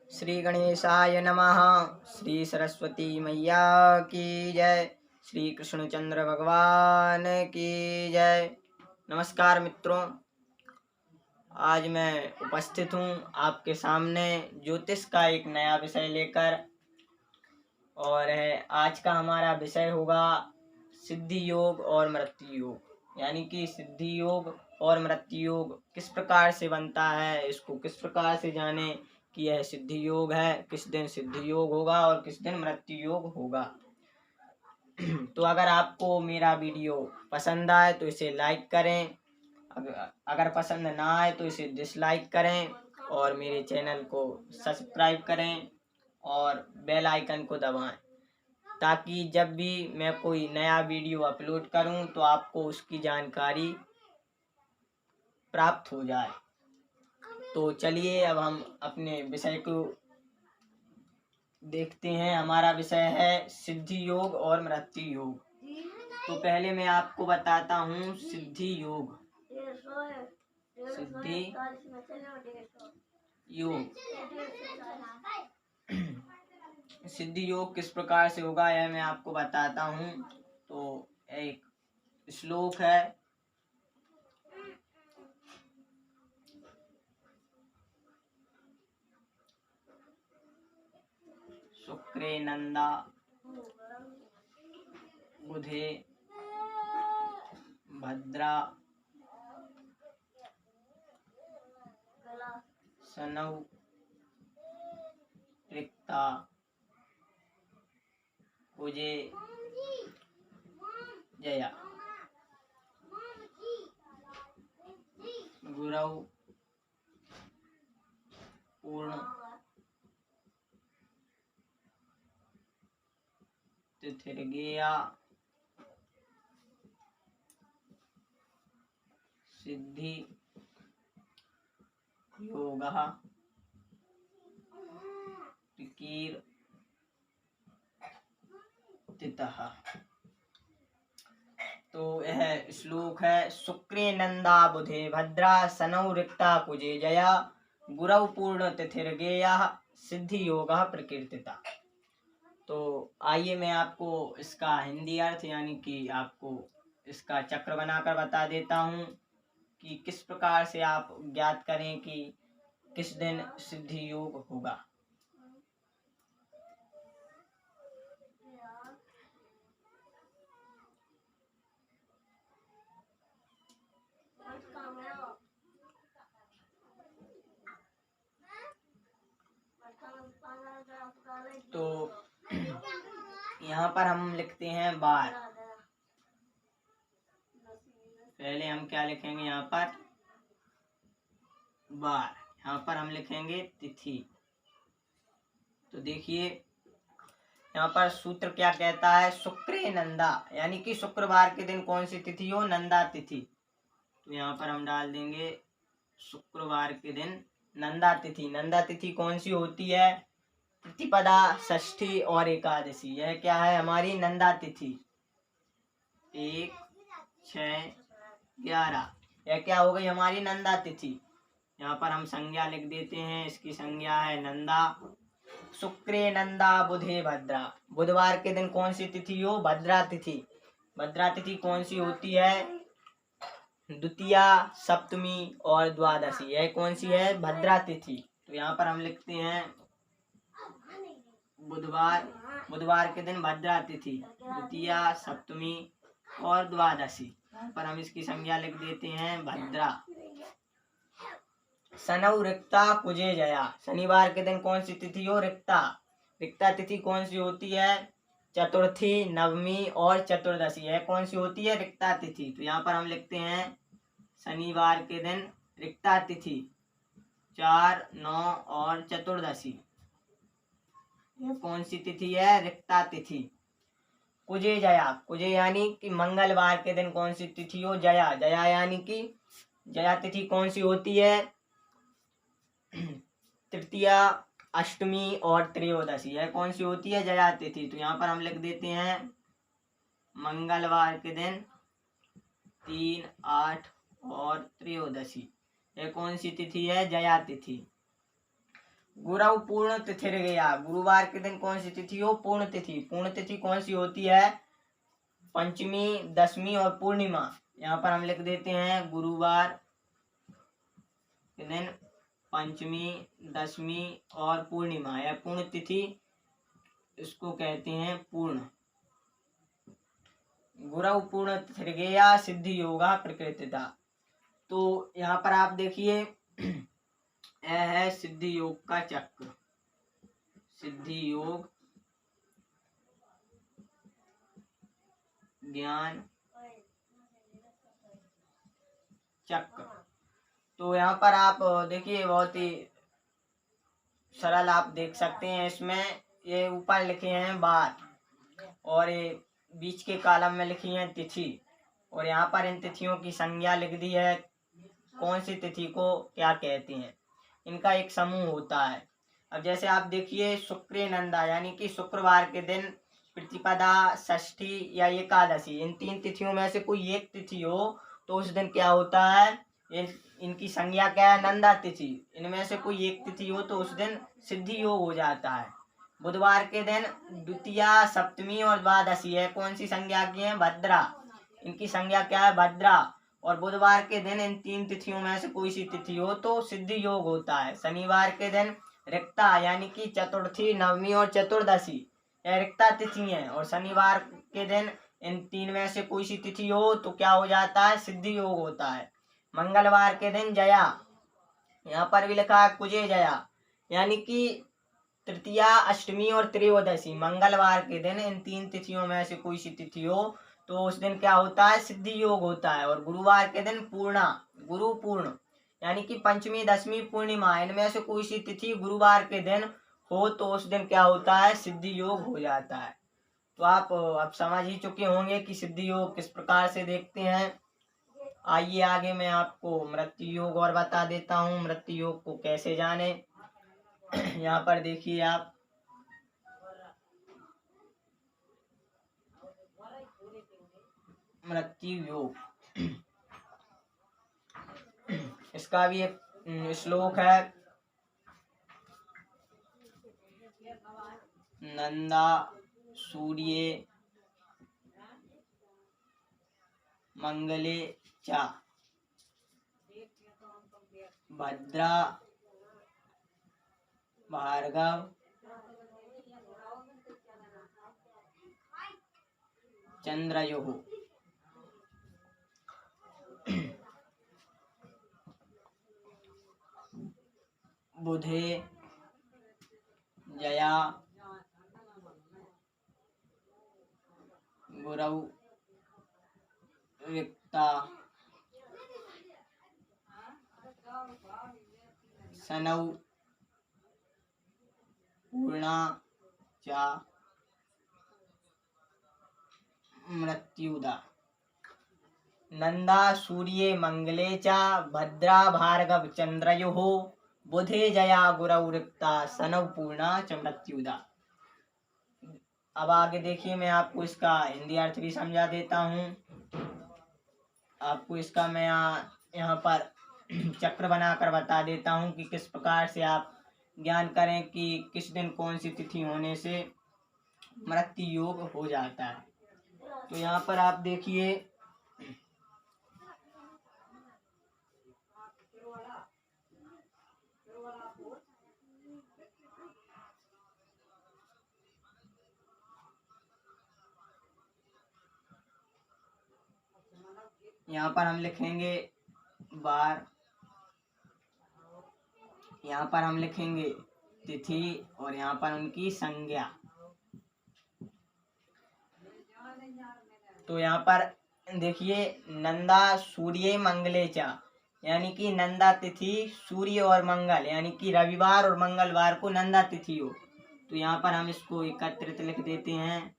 श्री गणेशाय नमः। श्री सरस्वती मैया की जय। श्री कृष्णचंद्र भगवान की जय। नमस्कार मित्रों, आज मैं उपस्थित हूँ आपके सामने ज्योतिष का एक नया विषय लेकर। और आज का हमारा विषय होगा सिद्धि योग और मृत्यु योग, यानी कि सिद्धि योग और मृत्यु योग किस प्रकार से बनता है, इसको किस प्रकार से जाने कि यह सिद्धि योग है, किस दिन सिद्धि योग होगा और किस दिन मृत्यु योग होगा। तो अगर आपको मेरा वीडियो पसंद आए तो इसे लाइक करें, अगर पसंद ना आए तो इसे डिसलाइक करें और मेरे चैनल को सब्सक्राइब करें और बेल आइकन को दबाएं, ताकि जब भी मैं कोई नया वीडियो अपलोड करूं तो आपको उसकी जानकारी प्राप्त हो जाए। तो चलिए अब हम अपने विषय को देखते हैं। हमारा विषय है सिद्धि योग और मृत्यु योग। तो पहले मैं आपको बताता हूँ सिद्धि योग। सिद्धि योग सिद्धि योग किस प्रकार से होगा यह मैं आपको बताता हूँ। तो एक श्लोक है, शुक्रे नंदा बुधे भद्रा सनौ रिक्ता कुजे जया गुरौ पूर्ण तिथिर्गेया सिद्धि योगः प्रकीर्तितः। तो यह श्लोक है, शुक्रे नंदा बुधे भद्रा सनौ रिक्ता कुजे जया गुरौ पूर्ण तिथिर्गेया सिद्धि योगः प्रकीर्तिता। तो आइए मैं आपको इसका हिंदी अर्थ यानी कि आपको इसका चक्र बनाकर बता देता हूँ कि किस प्रकार से आप ज्ञात करें कि किस दिन सिद्धि योग होगा। तो यहाँ पर हम लिखते हैं बार। पहले हम क्या लिखेंगे, यहाँ पर बार, यहाँ पर हम लिखेंगे तिथि। तो देखिए यहाँ पर सूत्र क्या कहता है, शुक्रे नंदा, यानी कि शुक्रवार के दिन कौन सी तिथि हो, नंदा तिथि। तो यहाँ पर हम डाल देंगे शुक्रवार के दिन नंदा तिथि। नंदा तिथि कौन सी होती है, प्रतिपदा, षष्ठी और एकादशी। यह क्या है, हमारी नंदा तिथि 1, 6, 11। यह क्या हो गई, हमारी नंदा तिथि। यहाँ पर हम संज्ञा लिख देते हैं, इसकी संज्ञा है नंदा। शुक्रे नंदा बुधे भद्रा, बुधवार के दिन कौन सी तिथि हो, भद्रा तिथि। भद्रा तिथि कौन सी होती है, द्वितीया, सप्तमी और द्वादशी। यह कौन सी है, भद्रा तिथि। तो यहाँ पर हम लिखते हैं बुधवार के दिन भद्रा तिथि, द्वितीया, सप्तमी और द्वादशी। यहाँ पर हम इसकी संज्ञा लिख देते हैं भद्रा। सनौ रिक्ता कुजे जया, शनिवार के दिन कौन सी तिथि हो, रिक्ता। रिक्ता तिथि कौन सी होती है, चतुर्थी, नवमी और चतुर्दशी। यह कौन सी होती है, रिक्ता तिथि। तो यहाँ पर हम लिखते हैं शनिवार के दिन रिक्ता तिथि 4, 9 और चतुर्दशी। यह कौन सी तिथि है, रिक्ता तिथि। कुजे जया, कुजे यानी कि मंगलवार के दिन कौन सी तिथि हो, जया। जया यानी कि जया तिथि कौन सी होती है, तृतीया, अष्टमी और त्रयोदशी। यह कौन सी होती है, जया तिथि। तो यहाँ पर हम लिख देते हैं मंगलवार के दिन 3, 8 और त्रयोदशी। यह कौन सी तिथि है, जया तिथि। गुरु पूर्ण तिथि गया, गुरुवार के दिन कौन सी तिथि हो? पूर्ण तिथि। पूर्ण तिथि कौन सी होती है? पंचमी, दशमी और पूर्णिमा। यहाँ पर हम लिख देते हैं गुरुवार के दिन पंचमी, दशमी और पूर्णिमा या पूर्ण तिथि, इसको कहते हैं पूर्ण। गुरु पूर्ण तिथि गया, सिद्धि योगा प्रकृतिता। तो यहाँ पर आप देखिए यह है सिद्धि योग का चक्र, सिद्धि योग ज्ञान चक्र। तो यहाँ पर आप देखिए बहुत ही सरल आप देख सकते हैं। इसमें ये ऊपर लिखे हैं बार और ये बीच के कॉलम में लिखी है तिथि, और यहाँ पर इन तिथियों की संज्ञा लिख दी है, कौन सी तिथि को क्या कहते हैं। इनका एक समूह होता है। अब जैसे आप देखिए शुक्र नंदा, यानी कि शुक्रवार के दिन प्रतिपदा, षष्ठी या एकादशी, इन 3 तिथियों में से कोई एक तिथि हो तो उस दिन क्या होता है? इनकी संज्ञा क्या है? नंदा तिथि। इनमें से कोई एक तिथि हो तो उस दिन सिद्धि योग हो जाता है। बुधवार के दिन द्वितीया, सप्तमी और द्वादशी है, कौन सी संज्ञा की है? भद्रा। इनकी संज्ञा क्या है? भद्रा। और बुधवार के दिन इन 3 तिथियों में से कोई सी तिथि हो तो सिद्धि योग होता है। शनिवार के दिन रिक्ता, यानी कि चतुर्थी, नवमी और चतुर्दशी, यह रिक्ता तिथि है, और शनिवार के दिन इन 3 में से कोई सी तिथि हो तो क्या हो जाता है? सिद्धि योग होता है। मंगलवार के दिन जया, यहाँ पर भी लिखा है कुजे जया, यानी कि तृतीया, अष्टमी और त्रयोदशी, मंगलवार के दिन इन 3 तिथियों में से कोई सी तिथि हो तो उस दिन क्या होता है? सिद्धि योग होता है। और गुरुवार के दिन पूर्णा, गुरु पूर्ण, यानी कि पंचमी, दशमी, पूर्णिमा, इनमें से कोई सी तिथि गुरुवार के दिन हो तो उस दिन क्या होता है? सिद्धि योग हो जाता है। तो आप अब समझ ही चुके होंगे कि सिद्धि योग किस प्रकार से देखते हैं। आइए आगे मैं आपको मृत्यु योग और बता देता हूँ, मृत्यु योग को कैसे जाने। यहाँ पर देखिए आप मृत्यु योग, इसका भी एक श्लोक है। नंदा सूर्ये मंगले च भद्रा भार्गव चंद्रयोः बुधे जया गुरौ रिक्ता शनौ पूर्णा च मृत्युदा। नंदा सूर्ये मंगले च भद्रा भार्गव चंद्रयोः बुधे जया गुरौ रिक्ता शनौ पूर्णा च मृत्युदा। अब आगे देखिए मैं आपको इसका हिंदी अर्थ भी समझा देता हूँ। आपको इसका मैं यहाँ पर चक्र बनाकर बता देता हूँ कि किस प्रकार से आप ज्ञान करें कि किस दिन कौन सी तिथि होने से मृत्यु योग हो जाता है। तो यहाँ पर आप देखिए यहाँ पर हम लिखेंगे बार, यहाँ पर हम लिखेंगे तिथि और यहाँ पर उनकी संज्ञा। तो यहाँ पर देखिए नंदा सूर्य मंगले च, यानी कि नंदा तिथि सूर्य और मंगल, यानी कि रविवार और मंगलवार को नंदा तिथि हो। तो यहाँ पर हम इसको एकत्रित लिख देते हैं,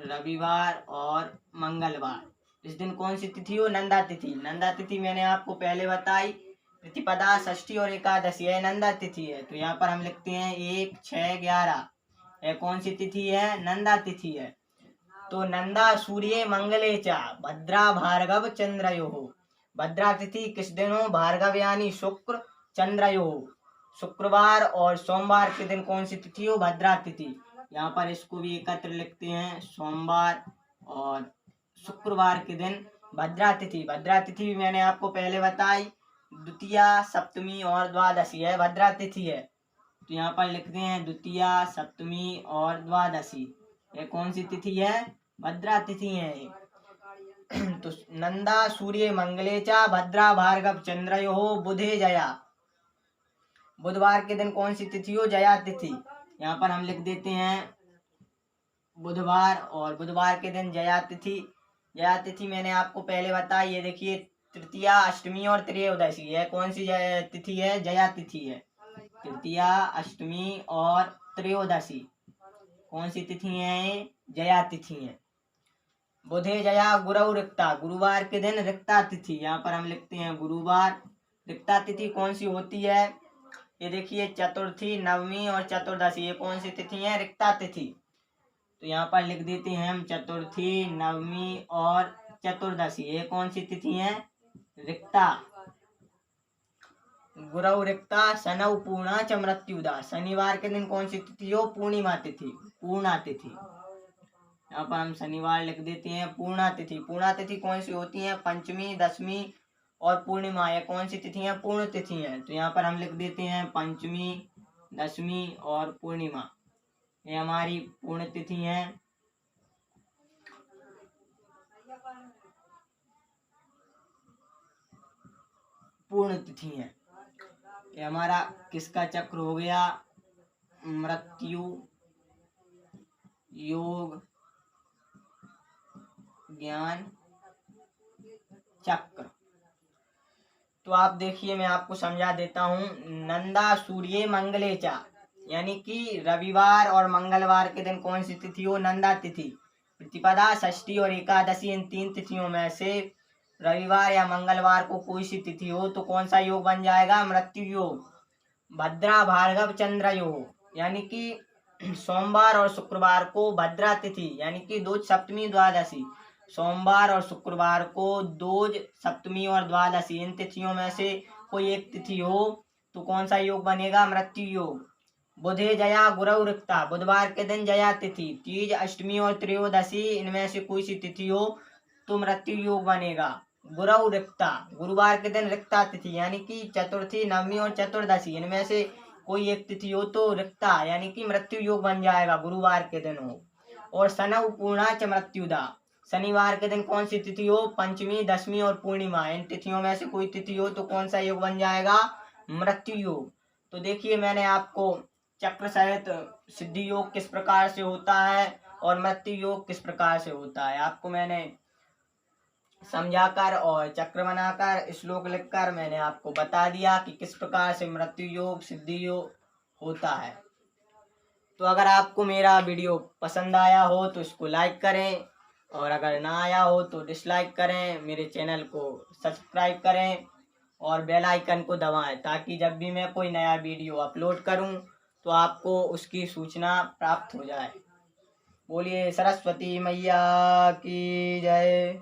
रविवार और मंगलवार। इस दिन कौन सी तिथि हो? नंदा तिथि। नंदा तिथि मैंने आपको पहले बताई, प्रतिपदा, षष्ठी और एकादशी है नंदा तिथि है। तो यहाँ पर हम लिखते हैं 1, 6, 11, यह कौन सी तिथि है? नंदा तिथि है। तो नंदा सूर्य मंगले च भद्रा भार्गव चंद्रयोः, भद्रा तिथि किस दिन हो? भार्गव यानी शुक्र, चंद्रयोः शुक्रवार और सोमवार के दिन कौन सी तिथि हो? भद्रा तिथि। यहाँ पर इसको भी एकत्र लिखते हैं, सोमवार और शुक्रवार के दिन भद्रा तिथि। भद्रा तिथि भी मैंने आपको पहले बताई, द्वितीया, सप्तमी और द्वादशी है भद्रा तिथि है। तो यहाँ पर लिखते हैं द्वितीया, सप्तमी और द्वादशी। ये कौन सी तिथि है? भद्रा तिथि है ये। तो नंदा सूर्य मंगले चा भद्रा भार्गव चंद्रयो बुधे जया। बुधवार के दिन कौन सी तिथि हो? जया तिथि। यहाँ पर हम लिख देते हैं बुधवार, और बुधवार के दिन जया तिथि। जया तिथि मैंने आपको पहले बताई, ये देखिए तृतीया, अष्टमी और त्रयोदशी है। कौन सी तिथि है? जया तिथि है। तृतीया, अष्टमी और त्रयोदशी कौन सी तिथि है? जया तिथि है। बुधे जया गुरु रिक्ता। गुरुवार के दिन रिक्ता तिथि। यहाँ पर हम लिखते हैं गुरुवार। रिक्ता तिथि कौन सी होती है? ये देखिए चतुर्थी, नवमी और चतुर्दशी, ये कौन सी तिथि है? रिक्ता तिथि। तो यहाँ पर लिख देते हैं हम चतुर्थी, नवमी और चतुर्दशी, ये कौन सी तिथि है? रिक्ता। गुरु रिक्ता शनौ पूर्णा च मृत्युदा। शनिवार के दिन कौन सी तिथि हो? पूर्णिमा तिथि, पूर्णा तिथि। यहाँ पर हम शनिवार लिख देते हैं पूर्णा तिथि। पूर्णा तिथि कौन सी होती है? पंचमी, दशमी और पूर्णिमा, ये कौन सी तिथि है? पूर्ण तिथि है। तो यहाँ पर हम लिख देते हैं पंचमी, दशमी और पूर्णिमा, ये हमारी पूर्ण तिथि है। पूर्ण तिथि है। ये हमारा किसका चक्र हो गया? मृत्यु योग ज्ञान चक्र। तो आप देखिए, मैं आपको समझा देता हूँ। नंदा सूर्य मंगले चा, यानी कि रविवार और मंगलवार के दिन कौन सी तिथि हो? नंदा तिथि। प्रतिपदा, षष्ठी और एकादशी, इन 3 तिथियों में से रविवार या मंगलवार को कोई सी तिथि हो तो कौन सा योग बन जाएगा? मृत्यु योग। भद्रा भार्गव चंद्र योग, यानी कि सोमवार और शुक्रवार को भद्रा तिथि, यानी कि दूज, सप्तमी, द्वादशी। सोमवार और शुक्रवार को दूज, सप्तमी और द्वादशी, इन तिथियों में से कोई एक तिथि हो तो कौन सा योग बनेगा? मृत्यु योग। बुधे जया गुरु रिक्ता। बुधवार के दिन जया तिथि। तीज, अष्टमी और त्रयोदशी, इनमें से कोई सी तिथि हो तो मृत्यु योग बनेगा। गुरु रिक्ता। गुरुवार के दिन रिक्ता तिथि, यानी कि चतुर्थी, नवमी और चतुर्दशी, इनमें से कोई एक तिथि हो तो रिक्ता, यानी कि मृत्यु योग बन जाएगा, गुरुवार के दिन हो। और शनौ पूर्णा च मृत्युदा। शनिवार के दिन कौन सी तिथि हो? पंचमी, दशमी और पूर्णिमा, इन तिथियों में से कोई तिथि हो तो कौन सा योग बन जाएगा? मृत्यु योग। तो देखिए, मैंने आपको चक्र सहित सिद्धि योग किस प्रकार से होता है और मृत्यु योग किस प्रकार से होता है, आपको मैंने समझाकर और चक्र बनाकर, श्लोक लिखकर मैंने आपको बता दिया कि किस प्रकार से मृत्यु योग, सिद्धि योग होता है। तो अगर आपको मेरा वीडियो पसंद आया हो तो इसको लाइक करें, और अगर ना आया हो तो डिसलाइक करें। मेरे चैनल को सब्सक्राइब करें और बेल आइकन को दबाएं, ताकि जब भी मैं कोई नया वीडियो अपलोड करूं तो आपको उसकी सूचना प्राप्त हो जाए। बोलिए सरस्वती मैया की जय।